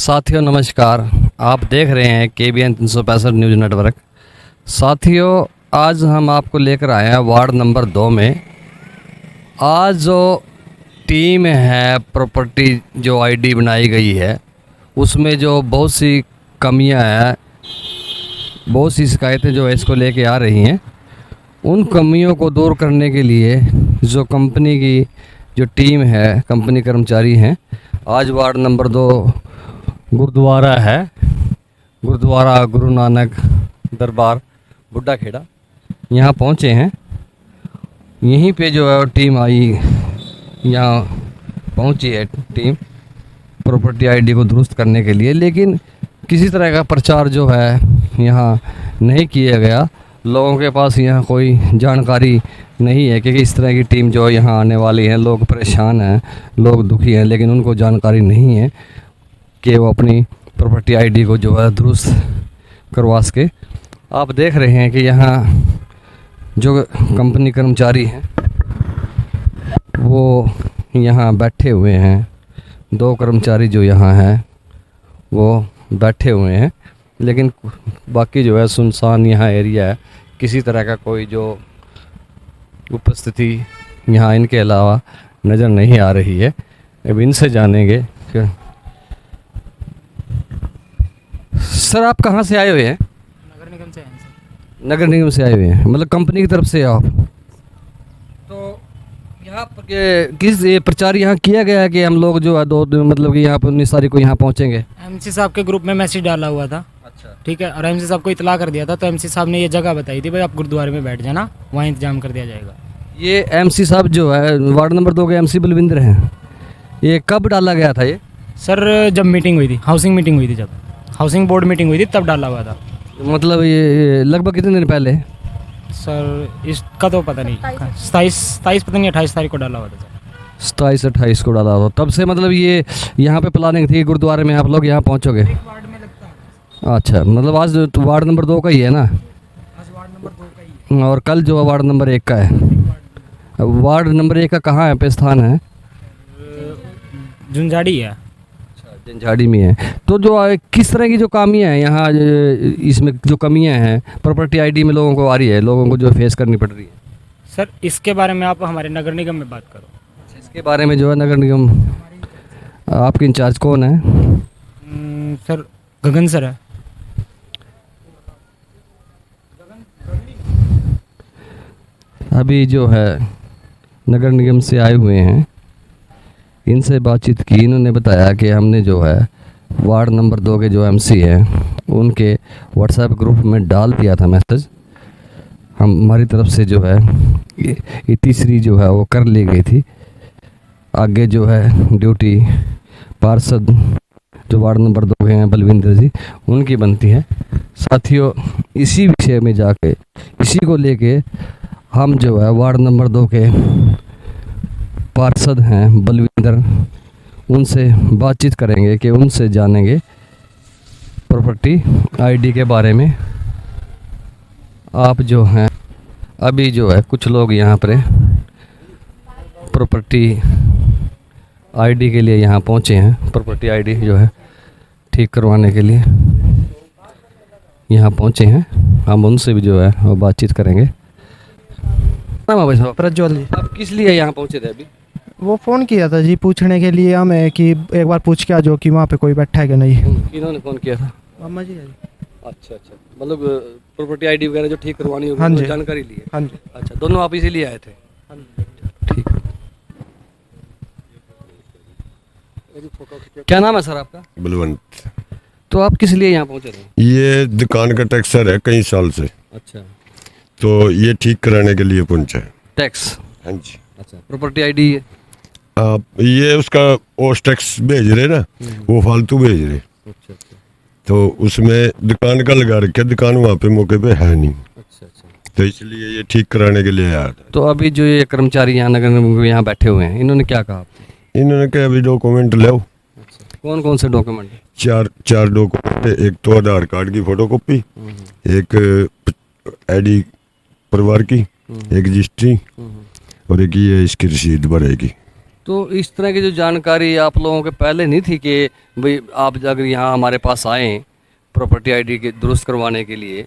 साथियों नमस्कार, आप देख रहे हैं KBN 365 न्यूज़ नेटवर्क। साथियों, आज हम आपको लेकर आए हैं वार्ड नंबर 2 में। आज जो टीम है प्रॉपर्टी जो आईडी बनाई गई है उसमें जो बहुत सी कमियां हैं, बहुत सी शिकायतें जो है इसको लेके आ रही हैं। उन कमियों को दूर करने के लिए जो कंपनी की जो टीम है, कंपनी कर्मचारी हैं, आज वार्ड नंबर 2 गुरुद्वारा है, गुरुद्वारा गुरु नानक दरबार बुड्ढा खेड़ा, यहाँ पहुँचे हैं। यहीं पे जो है टीम आई, यहाँ पहुँची है टीम प्रॉपर्टी आईडी को दुरुस्त करने के लिए, लेकिन किसी तरह का प्रचार जो है यहाँ नहीं किया गया। लोगों के पास यहाँ कोई जानकारी नहीं है कि इस तरह की टीम जो यहाँ आने वाली है। लोग परेशान हैं, लोग दुखी हैं, लेकिन उनको जानकारी नहीं है कि वो अपनी प्रॉपर्टी आईडी को जो है दुरुस्त करवा सके। आप देख रहे हैं कि यहाँ जो कंपनी कर्मचारी हैं वो यहाँ बैठे हुए हैं। 2 कर्मचारी जो यहाँ हैं वो बैठे हुए हैं, लेकिन बाकी जो है सुनसान यहाँ एरिया है। किसी तरह का कोई जो उपस्थिति यहाँ इनके अलावा नज़र नहीं आ रही है। अब इनसे जानेंगे। सर, आप कहाँ से आए हुए हैं? नगर निगम से आए हैं सर। नगर निगम से आए हुए हैं, मतलब कंपनी की तरफ से आप? तो यहाँ पर किस ये प्रचार यहाँ किया गया है कि हम लोग जो है मतलब कि यहाँ पर 19 तारीख को यहाँ पहुँचेंगे? एमसी साहब के ग्रुप में मैसेज डाला हुआ था। अच्छा, ठीक है, और एमसी साहब को इतला कर दिया था, तो एमसी साहब ने ये जगह बताई थी, भाई आप गुरुद्वारे में बैठ जाना, वहाँ इंतजाम कर दिया जाएगा। ये एमसी साहब जो है वार्ड नंबर 2 के एमसी बलविंदर हैं। ये कब डाला गया था ये? सर, जब मीटिंग हुई थी, हाउसिंग मीटिंग हुई थी, जब हाउसिंग बोर्ड मीटिंग हुई थी तब डाला हुआ था। मतलब ये लगभग कितने दिन पहले? सर, इसका तो पता नहीं, 27 पता नहीं 28 तारीख को डाला हुआ था सर। 27-28 को डाला हो, तब से मतलब ये यहाँ पे प्लानिंग थी गुरुद्वारे में आप लोग यहाँ पहुँचोगे? वार्ड में लगता है। अच्छा, मतलब आज तो वार्ड नंबर 2 का ही है ना? आज वार्ड नंबर 2 का ही है। और कल जो है वार्ड नंबर 1 का है। वार्ड नंबर 1 का कहाँ है पे स्थान है? झुंझाड़ी है। जंझाड़ी में है। तो जो किस तरह की जो कमियाँ हैं यहाँ, इसमें जो कमियाँ हैं प्रॉपर्टी आईडी में लोगों को आ रही है, लोगों को जो फेस करनी पड़ रही है? सर, इसके बारे में आप हमारे नगर निगम में बात करो। इसके बारे में जो है नगर निगम, आपके इंचार्ज कौन है? सर, गगन सर है। अभी जो है नगर निगम से आए हुए हैं, इनसे बातचीत की। इन्होंने बताया कि हमने जो है वार्ड नंबर 2 के जो एमसी हैं उनके व्हाट्सएप ग्रुप में डाल दिया था मैसेज। हमारी तरफ से जो है ये तीसरी जो है वो कर ली गई थी। आगे जो है ड्यूटी पार्षद जो वार्ड नंबर 2 के हैं बलविंदर जी, उनकी बनती है। साथियों, इसी विषय में जाके इसी को लेके हम जो है वार्ड नंबर 2 के पार्षद हैं बलविंदर, उनसे बातचीत करेंगे कि उनसे जानेंगे प्रॉपर्टी आईडी के बारे में। आप जो हैं अभी जो है कुछ लोग यहाँ पर प्रॉपर्टी आईडी के लिए यहाँ पहुँचे हैं। प्रॉपर्टी आईडी जो है ठीक करवाने के लिए यहाँ पहुँचे हैं। हम उनसे भी जो है वो बातचीत करेंगे। प्रज्वल जी, आप किस लिए यहाँ पहुँचे थे अभी? वो फ़ोन किया था जी पूछने के लिए हमें कि एक बार पूछ के आ जाओ कि वहाँ पे कोई बैठा है कि नहीं। इन्होंने फ़ोन किया था? मामा जी है जी। अच्छा, मतलब प्रॉपर्टी आईडी वगैरह जो ठीक करवानी होगी, हाँ जी, जानकारी ली है? हाँ जी। अच्छा, दोनों आप इसीलिए आए थे? हाँ जी। ठीक। क्या नाम है सर आपका? बलवंत। तो आप किस लिए यहाँ पहुँचे थे? ये दुकान का टैक्सर है कई साल से, अच्छा, तो ये ठीक कराने के लिए पहुंचा है। टैक्स? हाँ जी। अच्छा, प्रॉपर्टी आईडी आप ये उसका ओस टैक्स भेज रहे ना, वो फालतू भेज रहे, अच्छा, तो उसमें दुकान का लगा रखा, दुकान वहाँ पे मौके पे है नहीं, अच्छा, तो इसलिए ये ठीक कराने के लिए आया था। तो अभी जो ये कर्मचारी यहाँ नगर निगम के यहाँ बैठे हुए हैं, इन्होंने क्या कहा आपको? इन्होंने कहा अभी डॉक्यूमेंट लो। कौन कौन से डॉक्यूमेंट? चार डॉक्यूमेंट, एक तो आधार कार्ड की फोटो कॉपी, एक आईडी परिवार की, एक रजिस्ट्री, और एक ये इसकी रसीद भरेगी। तो इस तरह की जो जानकारी आप लोगों के पहले नहीं थी कि भाई आप अगर यहाँ हमारे पास आएँ प्रॉपर्टी आईडी के दुरुस्त करवाने के लिए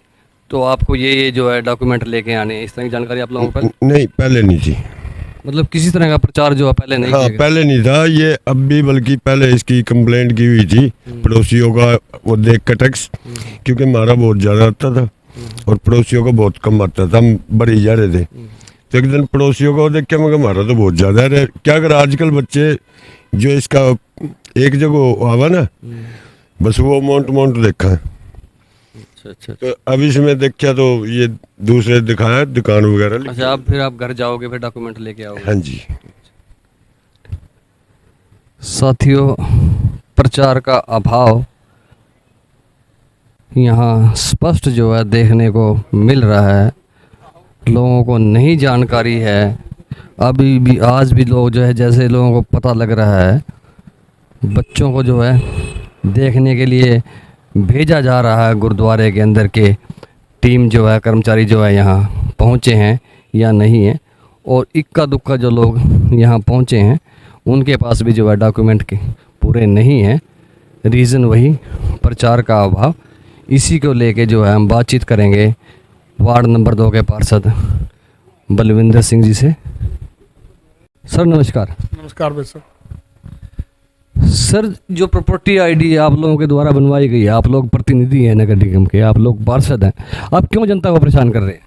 तो आपको ये जो है डॉक्यूमेंट लेके आने, इस तरह की जानकारी आप लोगों को पहले नहीं, पहले नहीं थी। मतलब किसी तरह का प्रचार जो है पहले नहीं हाँ, किया गया? पहले नहीं था ये, अब भी, बल्कि पहले इसकी कंप्लेंट की हुई थी पड़ोसियों का, वो देख कर टैक्स, क्योंकि हमारा बहुत ज़्यादा आता था और पड़ोसियों का बहुत कम आता था, हम बड़ी जा रहे थे। तो एक दिन पड़ोसियों को देख के मगर हमारा तो बहुत ज़्यादा है, क्या कर आजकल बच्चे जो इसका एक जगह आवा ना, बस वो अमाउंट देखा है। अच्छा। तो अब इसमें देखा तो ये दूसरे दिखाया दुकान वगैरह लिखी। अच्छा, अब फिर आप घर जाओगे फिर डॉक्यूमेंट लेके आओगे? हाँ जी। साथियों, प्रचार का अभाव यहाँ स्पष्ट जो है देखने को मिल रहा है। लोगों को नहीं जानकारी है। अभी भी आज भी लोग जो है, जैसे लोगों को पता लग रहा है, बच्चों को जो है देखने के लिए भेजा जा रहा है गुरुद्वारे के अंदर के टीम जो है, कर्मचारी जो है यहाँ पहुँचे हैं या नहीं है, और इक्का दुक्का जो लोग यहाँ पहुँचे हैं उनके पास भी जो है डॉक्यूमेंट के पूरे नहीं हैं। रीज़न वही प्रचार का अभाव। इसी को लेके जो है हम बातचीत करेंगे वार्ड नंबर 2 के पार्षद बलविंदर सिंह जी से। सर नमस्कार। नमस्कार भाई साहब। सर, जो प्रॉपर्टी आईडी आप लोगों के द्वारा बनवाई गई है, आप लोग प्रतिनिधि हैं नगर निगम के, आप लोग पार्षद हैं, आप क्यों जनता को परेशान कर रहे हैं?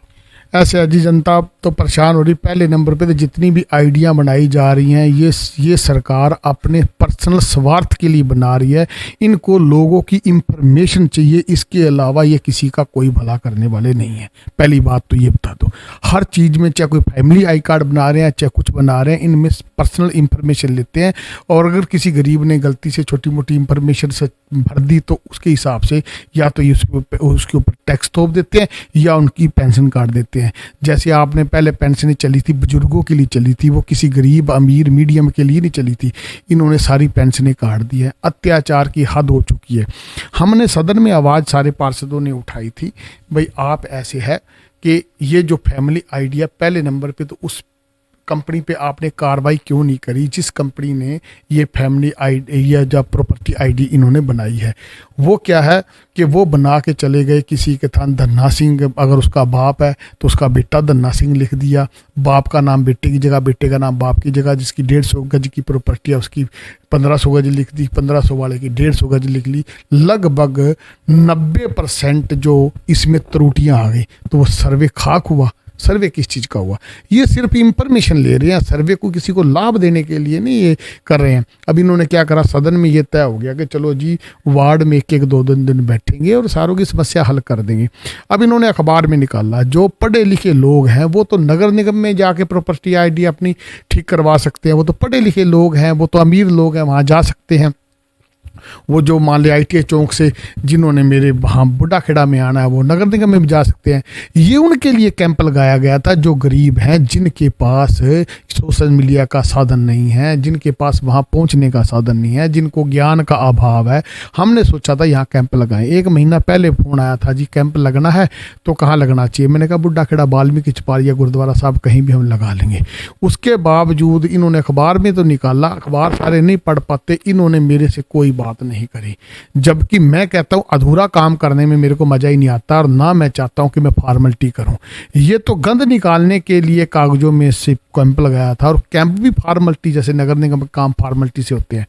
ऐसे है जी, जनता तो परेशान हो रही। पहले नंबर पे तो जितनी भी आइडिया बनाई जा रही हैं ये सरकार अपने पर्सनल स्वार्थ के लिए बना रही है। इनको लोगों की इंफॉर्मेशन चाहिए, इसके अलावा ये किसी का कोई भला करने वाले नहीं है। पहली बात तो ये बता दो, हर चीज़ में चाहे कोई फैमिली आई कार्ड बना रहे हैं चाहे कुछ बना रहे हैं, इनमें पर्सनल इंफॉर्मेशन लेते हैं, और अगर किसी गरीब ने गलती से छोटी मोटी इंफॉर्मेशन से भर दी तो उसके हिसाब से या तो ये उसके ऊपर टैक्स थोप देते हैं या उनकी पेंशन काट देते हैं। जैसे आपने पहले पेंशनें चली थी, बुजुर्गों के लिए चली थी, वो किसी गरीब अमीर मीडियम के लिए नहीं चली थी। इन्होंने सारी पेंशनें काट दी है। अत्याचार की हद हो चुकी है। हमने सदन में आवाज़ सारे पार्षदों ने उठाई थी, भाई आप ऐसे है कि ये जो फैमिली आइडिया पहले नंबर पे, तो उस कंपनी पे आपने कार्रवाई क्यों नहीं करी जिस कंपनी ने ये फैमिली आईडी या जो प्रॉपर्टी आईडी इन्होंने बनाई है? वो क्या है कि वो बना के चले गए किसी के थान धन्ना सिंह, अगर उसका बाप है तो उसका बेटा धन्ना सिंह लिख दिया, बाप का नाम बेटे की जगह, बेटे का नाम बाप की जगह। जिसकी 150 गज की प्रॉपर्टी है उसकी 1500 गज लिख दी, 1500 वाले की 150 गज लिख ली। लगभग 90% जो इसमें त्रुटियां आ गई। तो वो सर्वे खाक हुआ। सर्वे किस चीज़ का हुआ? ये सिर्फ इंफॉर्मेशन ले रहे हैं, सर्वे को किसी को लाभ देने के लिए नहीं ये कर रहे हैं। अब इन्होंने क्या करा, सदन में ये तय हो गया कि चलो जी वार्ड में एक 2 दिन बैठेंगे और सारों की समस्या हल कर देंगे। अब इन्होंने अखबार में निकाला, जो पढ़े लिखे लोग हैं वो तो नगर निगम में जाके प्रॉपर्टी आईडी अपनी ठीक करवा सकते हैं, वो तो पढ़े लिखे लोग हैं, वो तो अमीर लोग हैं, वहाँ जा सकते हैं। वो जो मान लिया ITA चौक से जिन्होंने मेरे वहाँ बुढ़ा खेड़ा में आना है वो नगर निगम में भी जा सकते हैं। ये उनके लिए कैंप लगाया गया था जो गरीब हैं, जिनके पास सोशल मीडिया का साधन नहीं है, जिनके पास वहाँ पहुँचने का साधन नहीं है, जिनको ज्ञान का अभाव है। हमने सोचा था यहाँ कैंप लगाएं। 1 महीना पहले फ़ोन आया था, जी कैंप लगना है तो कहाँ लगना चाहिए? मैंने कहा बुढ़ा खेड़ा, वाल्मीकि छपारिया, गुरुद्वारा साहब, कहीं भी हम लगा लेंगे। उसके बावजूद इन्होंने अखबार में तो निकाला, अखबार सारे नहीं पढ़ पाते, इन्होंने मेरे से कोई बात नहीं करी। जबकि मैं कहता हूं अधूरा काम करने में मेरे को मजा ही नहीं आता और ना मैं चाहता हूं कि मैं फॉर्मेलिटी करूं। ये तो गंद निकालने के लिए कागजों में से कैंप लगाया था, और कैंप भी फॉर्मेलिटी, जैसे नगर निगम के काम फॉर्मेलिटी से होते हैं।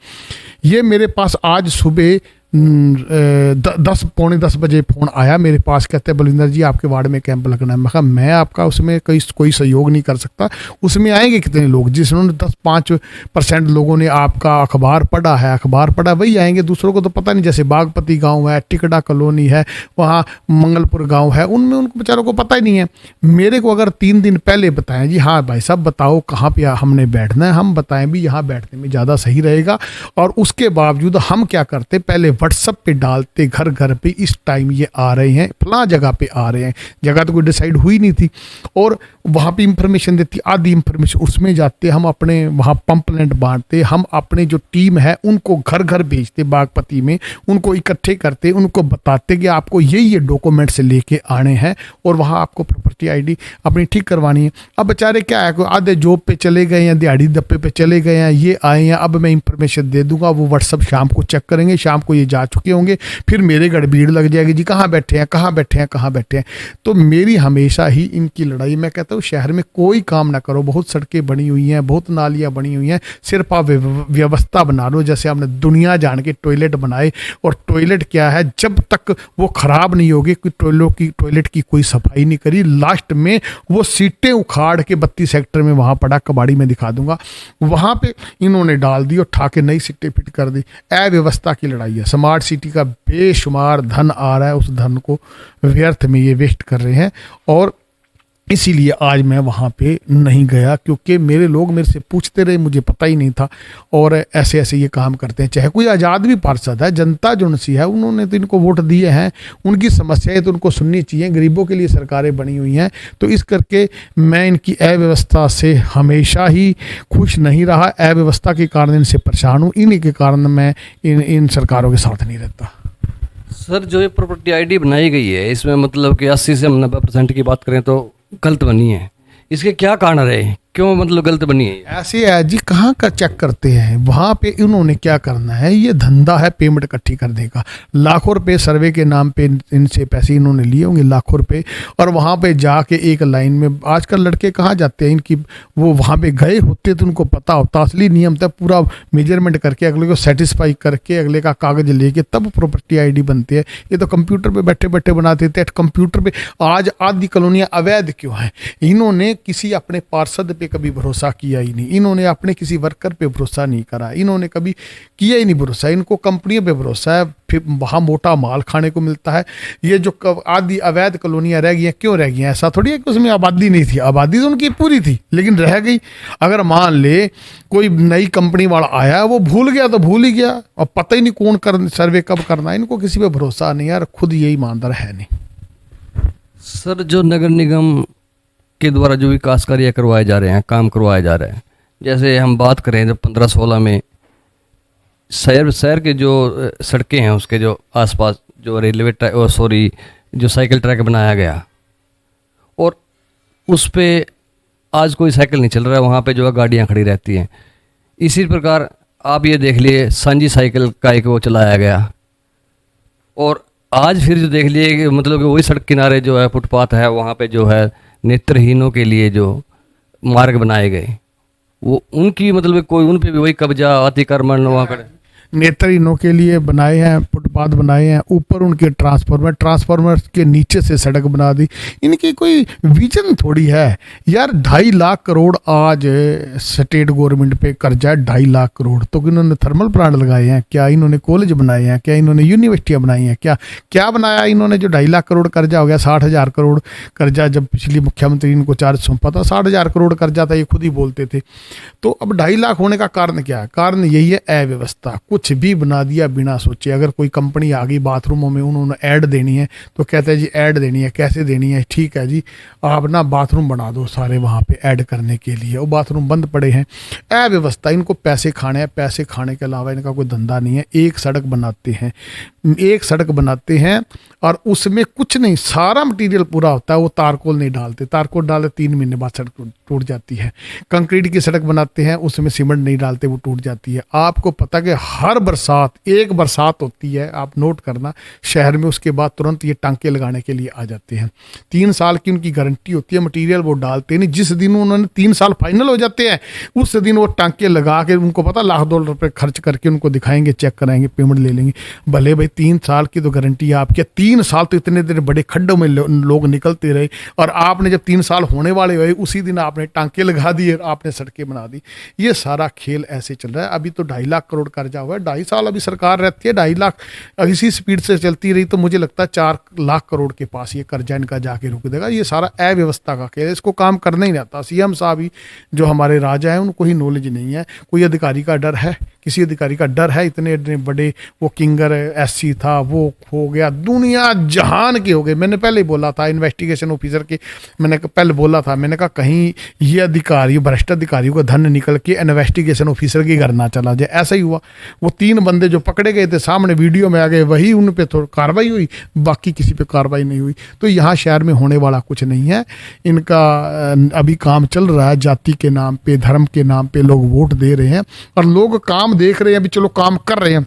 ये मेरे पास आज सुबह 10 बजे फ़ोन आया मेरे पास, कहते हैं बलविंदर जी आपके वार्ड में कैंप लगना है। मैं कहा मैं आपका उसमें कोई सहयोग नहीं कर सकता। उसमें आएंगे कितने लोग? जिन्होंने 10-5% लोगों ने आपका अखबार पढ़ा वही आएंगे, दूसरों को तो पता नहीं। जैसे बागपति गांव है, टिकड़ा कॉलोनी है, वहाँ मंगलपुर गांव है, उनमें उनको बेचारों को पता ही नहीं है। मेरे को अगर 3 दिन पहले बताएं, जी हाँ भाई साहब बताओ कहाँ पे हमने बैठना है, हम बताएं भी यहाँ बैठने में ज़्यादा सही रहेगा। और उसके बावजूद हम क्या करते, पहले व्हाट्सएप पे डालते घर घर पे इस टाइम ये आ रहे हैं, फलां जगह पे आ रहे हैं, जगह तो कोई डिसाइड हुई नहीं थी, और वहाँ पे इंफॉर्मेशन देती, आधी इंफॉर्मेशन उसमें जाते, हम अपने वहाँ पंपलेट बांटते, हम अपने जो टीम है उनको घर घर भेजते बागपती में, उनको इकट्ठे करते, उनको बताते कि आपको ये डॉक्यूमेंट्स लेके आने हैं और वहाँ आपको प्रॉपर्टी आईडी अपनी ठीक करवानी है। अब बेचारे क्या है, आधे जॉब पे चले गए हैं, दिहाड़ी दप्पे पे चले गए हैं, ये आए हैं, अब मैं इंफॉर्मेशन दे दूंगा, वो व्हाट्सअप शाम को चेक करेंगे, शाम को ये जा चुके होंगे, फिर मेरे घर भीड़ लग जाएगी, जी कहाँ बैठे हैं, कहाँ बैठे हैं, कहाँ बैठे हैं। तो मेरी हमेशा ही इनकी लड़ाई, मैं कहता हूँ शहर में कोई काम ना करो, बहुत सड़कें बनी हुई हैं, बहुत नालियाँ बनी हुई हैं, सिर्फ आप व्यवस्था बना लो, जैसे आपने दुनिया जान के टॉयलेट बनाए, और टॉयलेट क्या है, जब तक वो खराब नहीं होगी, टॉयलेट की कोई सफाई नहीं करी, लास्ट में वो सीटें उखाड़ के 32 सेक्टर में वहाँ पड़ा, कबाड़ी में दिखा दूंगा, वहाँ पे इन्होंने डाल दी और ठाके नई सीटें फिट कर दी। अव्यवस्था की लड़ाई है। स्मार्ट सिटी का बेशुमार धन आ रहा है, उस धन को व्यर्थ में ये वेस्ट कर रहे हैं, और इसीलिए आज मैं वहाँ पे नहीं गया, क्योंकि मेरे लोग मेरे से पूछते रहे, मुझे पता ही नहीं था, और ऐसे ऐसे ये काम करते हैं। चाहे कोई आज़ाद भी पार्षद है, जनता जो सी है, उन्होंने तो इनको वोट दिए हैं, उनकी समस्याएं तो उनको सुननी चाहिए, गरीबों के लिए सरकारें बनी हुई हैं। तो इस करके मैं इनकी अव्यवस्था से हमेशा ही खुश नहीं रहा, अव्यवस्था के कारण इनसे परेशान हूँ, इन्हीं के कारण मैं इन सरकारों के साथ नहीं रहता। सर, जो ये प्रॉपर्टी आईडी बनाई गई है, इसमें मतलब कि 80 से 90% की बात करें तो गलत बनी है, इसके क्या कारण रहे, क्यों मतलब गलत बनी है? ऐसे है जी, कहाँ का चेक करते हैं, वहाँ पे इन्होंने क्या करना है, ये धंधा है पेमेंट इकट्ठी करने का, लाखों रुपए सर्वे के नाम पे इनसे पैसे इन्होंने लिए होंगे, लाखों रुपए, और वहाँ पे जाके एक लाइन में, आजकल लड़के कहाँ जाते हैं इनकी, वो वहाँ पे गए होते तो उनको पता होता, असली नियम था, पूरा मेजरमेंट करके अगले को सेटिस्फाई करके अगले का कागज लेके तब प्रॉपर्टी आईडी बनती है। ये तो कंप्यूटर पे बैठे बैठे बनाते थे, कंप्यूटर पे। आज आधी कॉलोनियाँ अवैध क्यों हैं? इन्होंने किसी अपने पार्षद पे कभी भरोसा किया ही नहीं, इन्होंने अपने किसी वर्कर पे भरोसा नहीं करा, इन्होंने कभी किया ही नहीं भरोसा, इनको कंपनियों पे भरोसा है, फिर वहाँ मोटा माल खाने को मिलता है। ये जो आदि अवैध कॉलोनियाँ रह गई हैं, क्यों रह गई हैं? ऐसा थोड़ी है कि उसमें आबादी नहीं थी, आबादी तो उनकी पूरी थी, लेकिन रह गई। अगर मान ले कोई नई कंपनी वाला आया, वो भूल गया तो भूल ही गया, और पता ही नहीं कौन सर्वे कब करना है, इनको किसी पे भरोसा नहीं यार, खुद यही ईमानदार है नहीं। सर, जो नगर निगम के द्वारा जो विकास कार्य करवाए जा रहे हैं, काम करवाए जा रहे हैं, जैसे हम बात करें तो 15-16 में शहर के जो सड़कें हैं, उसके जो आसपास जो रेलवे ट्रैक, जो साइकिल ट्रैक बनाया गया, और उस पे आज कोई साइकिल नहीं चल रहा है, वहाँ पे जो है गाड़ियाँ खड़ी रहती हैं। इसी प्रकार आप ये देख लिए, सांझी साइकिल का एक वो चलाया गया, और आज फिर जो देख लिए कि मतलब कि वही सड़क किनारे जो है फुटपाथ है, वहाँ पे जो है नेत्रहीनों के लिए जो मार्ग बनाए गए, वो उनकी मतलब कोई उन पे भी वही कब्जा, अतिक्रमण वहाँ कर नेत्रहीनों के लिए बनाए हैं, फुटपाथ बनाए हैं, ऊपर उनके ट्रांसफार्मर के नीचे से सड़क बना दी। इनकी कोई विजन थोड़ी है यार। 2.5 लाख करोड़ आज स्टेट गवर्नमेंट पे कर्जा है, 2.5 लाख करोड़। तो इन्होंने थर्मल प्लांट लगाए हैं क्या? इन्होंने कॉलेज बनाए हैं क्या? इन्होंने यूनिवर्सिटियाँ बनाई हैं क्या? क्या बनाया इन्होंने? जो 2.5 लाख करोड़ कर्जा हो गया, 60,000 करोड़ कर्जा जब पिछली मुख्यमंत्री इनको चार्ज सौंपा था, 60,000 करोड़ कर्जा था, ये खुद ही बोलते थे। तो अब 2.5 लाख होने का कारण क्या है? कारण यही है अव्यवस्था, कुछ भी बना दिया बिना सोचे। अगर कोई कंपनी आ गई, बाथरूमों में उन्होंने ऐड देनी है तो कहते हैं जी ऐड देनी है, कैसे देनी है? ठीक है जी, आप ना बाथरूम बना दो सारे वहाँ पे ऐड करने के लिए, वो बाथरूम बंद पड़े हैं। अव्यवस्था, इनको पैसे खाने हैं, पैसे खाने के अलावा इनका कोई धंधा नहीं है। एक सड़क बनाते हैं और उसमें कुछ नहीं, सारा मटेरियल पूरा होता है, वो तारकोल नहीं डालते, तारकोल डाले 3 महीने बाद सड़क टूट जाती है। कंक्रीट की सड़क बनाते हैं, उसमें सीमेंट नहीं डालते, वो टूट जाती है। आपको पता कि हर बरसात, एक बरसात होती है, आप नोट करना शहर में, उसके बाद तुरंत ये टांके लगाने के लिए आ जाते हैं। 3 साल की उनकी गारंटी होती है, मटेरियल वो डालते नहीं। जिस दिन उन्होंने 3 साल फाइनल हो जाते हैं, उस दिन वो टांके लगा के, उनको पता $1,00,000 खर्च करके उनको दिखाएंगे, चेक कराएंगे, पेमेंट ले लेंगे। भले भाई 3 साल की तो गारंटी है आपकी, 3 साल तो इतने दिन बड़े खड्डों में लोग निकलते रहे, और आपने जब 3 साल होने वाले हुए, उसी दिन आपने टांके लगा दिए, आपने सड़कें बना दी। ये सारा खेल ऐसे चल रहा है। अभी तो 2.5 लाख करोड़ कर्जा हुआ है, 2.5 साल अभी सरकार रहती है, 2.5 लाख इसी स्पीड से चलती रही तो मुझे लगता है 4 लाख करोड़ के पास ये कर्जा इनका जाके रुक देगा। ये सारा अव्यवस्था का खेल है, इसको काम करना ही नहीं आता। CM साहब ही जो हमारे राजा हैं, उनको ही नॉलेज नहीं है। कोई अधिकारी का डर है किसी अधिकारी का डर है? इतने इतने बड़े, वो किंगर एससी था, वो हो गया, दुनिया जहान के हो गए। मैंने पहले ही बोला था इन्वेस्टिगेशन ऑफिसर के, मैंने पहले बोला था, मैंने कहा कहीं ये अधिकारी, भ्रष्ट अधिकारियों का धन निकल के इन्वेस्टिगेशन ऑफिसर के घर ना चला जाए। ऐसा ही हुआ। वो 3 बंदे जो पकड़े गए थे सामने वीडियो में आ गए, वही उन पे थोड़ी कार्रवाई हुई, बाकी किसी पे कार्रवाई नहीं हुई। तो यहाँ शहर में होने वाला कुछ नहीं है। इनका अभी काम चल रहा है, जाति के नाम पे, धर्म के नाम पे लोग वोट दे रहे हैं और लोग काम देख रहे हैं। अभी चलो काम कर रहे हैं,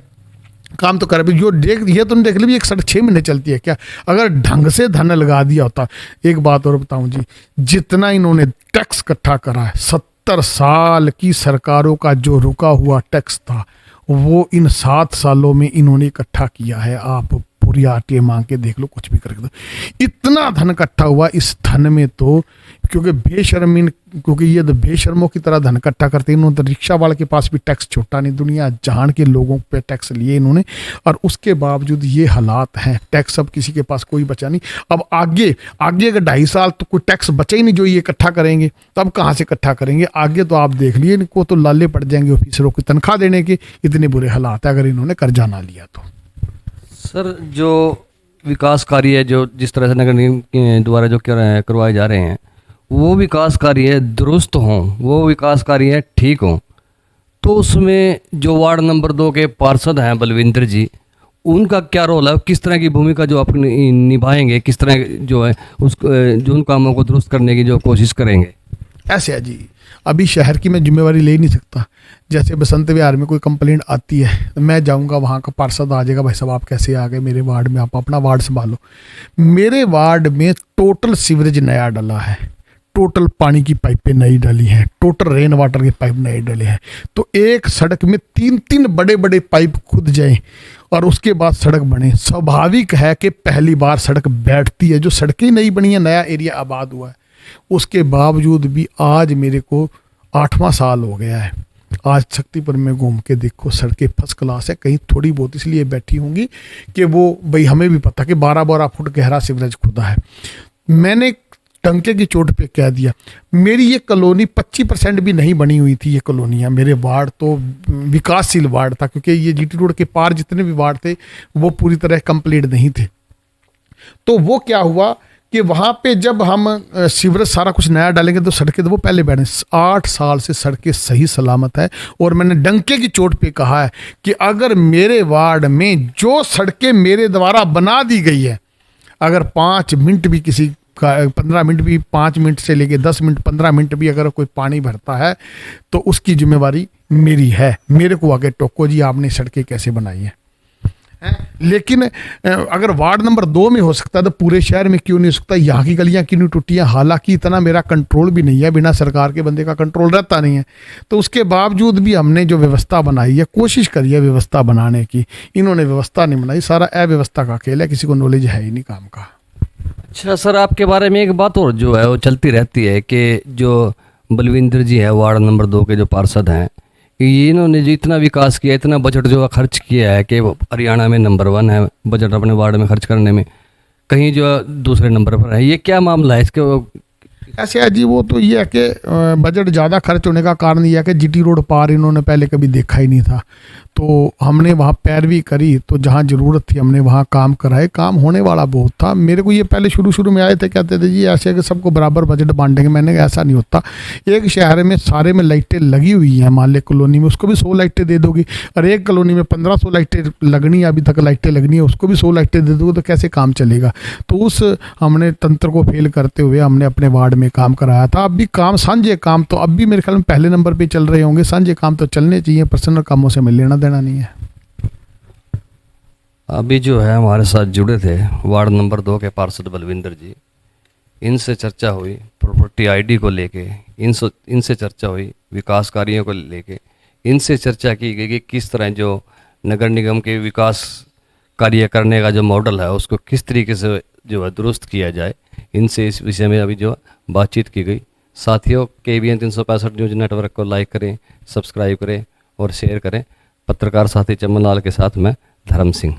काम तो कर, जो देख ये तो देख ली, एक 6.5 महीने चलती है क्या? अगर ढंग से धन लगा दिया होता। एक बात और बताऊं जी, जितना इन्होंने टैक्स इकट्ठा करा है, 70 साल की सरकारों का जो रुका हुआ टैक्स था, वो इन 7 सालों में इन्होंने इकट्ठा किया है। आप पूरी आरटीए मांग के देख लो, कुछ भी करके दो, इतना धन इकट्ठा हुआ। इस धन में तो क्योंकि बेशर्मी, क्योंकि ये तो बेशर्मों की तरह धन इकट्ठा करते हैं। इन्होंने तो रिक्शा वाले के पास भी टैक्स छोटा नहीं, दुनिया जहान के लोगों पे टैक्स लिए इन्होंने, और उसके बावजूद ये हालात हैं। टैक्स अब किसी के पास कोई बचा नहीं। अब आगे अगर 2.5 साल तो कोई टैक्स बचा ही नहीं जो ये इकट्ठा करेंगे, तब कहाँ से इकट्ठा करेंगे? आगे तो आप देख लिए, इनको तो लाले पड़ जाएंगे ऑफिसरों की तनख्वाह देने के। इतने बुरे हालात है अगर इन्होंने कर्जा ना लिया तो। सर, जो विकास कार्य है, जो जिस तरह से नगर निगम के द्वारा जो करवाए जा रहे हैं, वो विकास कार्य दुरुस्त हों, वो विकास कार्य ठीक हों, तो उसमें जो वार्ड नंबर 2 के पार्षद हैं बलविंदर जी, उनका क्या रोल है? किस तरह की भूमिका जो आप निभाएंगे? किस तरह जो है जो उन कामों को दुरुस्त करने की जो कोशिश करेंगे? ऐसे है जी, अभी शहर की मैं जिम्मेवारी ले नहीं सकता। जैसे बसंत विहार में कोई कंप्लेंट आती है तो मैं जाऊंगा, वहाँ का पार्षद आ जाएगा, भाई साहब आप कैसे आ गए मेरे वार्ड में, आप अपना वार्ड संभालो। मेरे वार्ड में टोटल सीवरेज नया डला है, टोटल पानी की पाइपें नई डली हैं, टोटल रेन वाटर के पाइप नए डले हैं। तो एक सड़क में 3-3 बड़े बड़े पाइप खुद जाएं और उसके बाद सड़क बने। स्वाभाविक है कि पहली बार सड़क बैठती है। जो सड़कें नई बनी है, नया एरिया आबाद हुआ है, उसके बावजूद भी आज मेरे को 8वां साल हो गया है। आज शक्तिपुर में घूम के देखो, सड़कें फर्स्ट क्लास है। कहीं थोड़ी बहुत इसलिए बैठी होंगी कि वो भाई हमें भी पता कि 12-12 फुट गहरा सीवरेज खुदा है। मैंने टंके की चोट पे कह दिया, मेरी ये कॉलोनी 25% भी नहीं बनी हुई थी। ये कॉलोनियाँ, मेरे वार्ड तो विकासशील वार्ड था, क्योंकि ये जीटी रोड के पार जितने भी वार्ड थे वो पूरी तरह कंप्लीट नहीं थे। तो वो क्या हुआ कि वहाँ पे जब हम सीवरेज सारा कुछ नया डालेंगे तो सड़कें तो वो पहले बैठे। 8 साल से सड़कें सही सलामत है। और मैंने डंके की चोट पे कहा है कि अगर मेरे वार्ड में जो सड़कें मेरे द्वारा बना दी गई है, अगर 5 मिनट भी किसी का 15 मिनट भी, 5 मिनट से लेके 10 मिनट 15 मिनट भी अगर कोई पानी भरता है तो उसकी जिम्मेवारी मेरी है। मेरे को आगे टोको जी आपने सड़कें कैसे बनाई है। लेकिन अगर वार्ड नंबर 2 में हो सकता है तो पूरे शहर में क्यों नहीं हो सकता? यहाँ की गलियाँ क्यों नहीं टूटी हैं? हालांकि इतना मेरा कंट्रोल भी नहीं है, बिना सरकार के बंदे का कंट्रोल रहता नहीं है। तो उसके बावजूद भी हमने जो व्यवस्था बनाई है, कोशिश करी है व्यवस्था बनाने की, इन्होंने व्यवस्था नहीं बनाई। सारा अव्यवस्था का खेल है, किसी को नॉलेज है ही नहीं काम का। अच्छा सर, आपके बारे में एक बात और जो है वो चलती रहती है कि जो बलविंदर जी है वार्ड नंबर 2 के जो पार्षद हैं, इन्होंने जो इतना विकास किया, इतना बजट जो खर्च किया है कि हरियाणा में नंबर 1 है बजट अपने वार्ड में खर्च करने में, कहीं जो दूसरे नंबर पर है। ये क्या मामला है इसके? ऐसे है जी, वो तो ये है कि बजट ज़्यादा खर्च होने का कारण ये है कि जीटी रोड पार इन्होंने पहले कभी देखा ही नहीं था। तो हमने वहाँ पैरवी करी, तो जहाँ ज़रूरत थी हमने वहाँ काम कराए। काम होने वाला बहुत था। मेरे को ये पहले शुरू में आए थे, कहते थे जी ऐसे कि सबको बराबर बजट बांटेंगे। मैंने कहा ऐसा नहीं होता। एक शहर में सारे में लाइटें लगी हुई हैं, मान ले कॉलोनी में उसको भी 100 लाइटें दे दोगी, और एक कॉलोनी में 1500 लाइटें लगनी है, अभी तक लाइटें लगनी है, उसको भी 100 लाइटें दे दोगे तो कैसे काम चलेगा? तो उस हमने तंत्र को फेल करते हुए हमने अपने वार्ड में काम कराया था। अब भी काम सांझे काम तो अब भी मेरे ख्याल में पहले नंबर पर चल रहे होंगे। सांझे काम तो चलने चाहिए, पर्सनल कामों से में लेना देना नहीं है। अभी जो है हमारे साथ जुड़े थे वार्ड नंबर 2 के पार्षद बलविंदर जी, इनसे चर्चा हुई प्रॉपर्टी आईडी को लेके, इनसे चर्चा हुई विकास कार्यों को लेके, इनसे चर्चा की गई कि किस तरह जो नगर निगम के विकास कार्य करने का जो मॉडल है उसको किस तरीके से जो है दुरुस्त किया जाए। इनसे इस विषय में अभी जो बातचीत की गई। साथियों, KBN 365 न्यूज़ नेटवर्क को लाइक करें, सब्सक्राइब करें और शेयर करें। पत्रकार साथी चमन लाल के साथ मैं धर्म सिंह।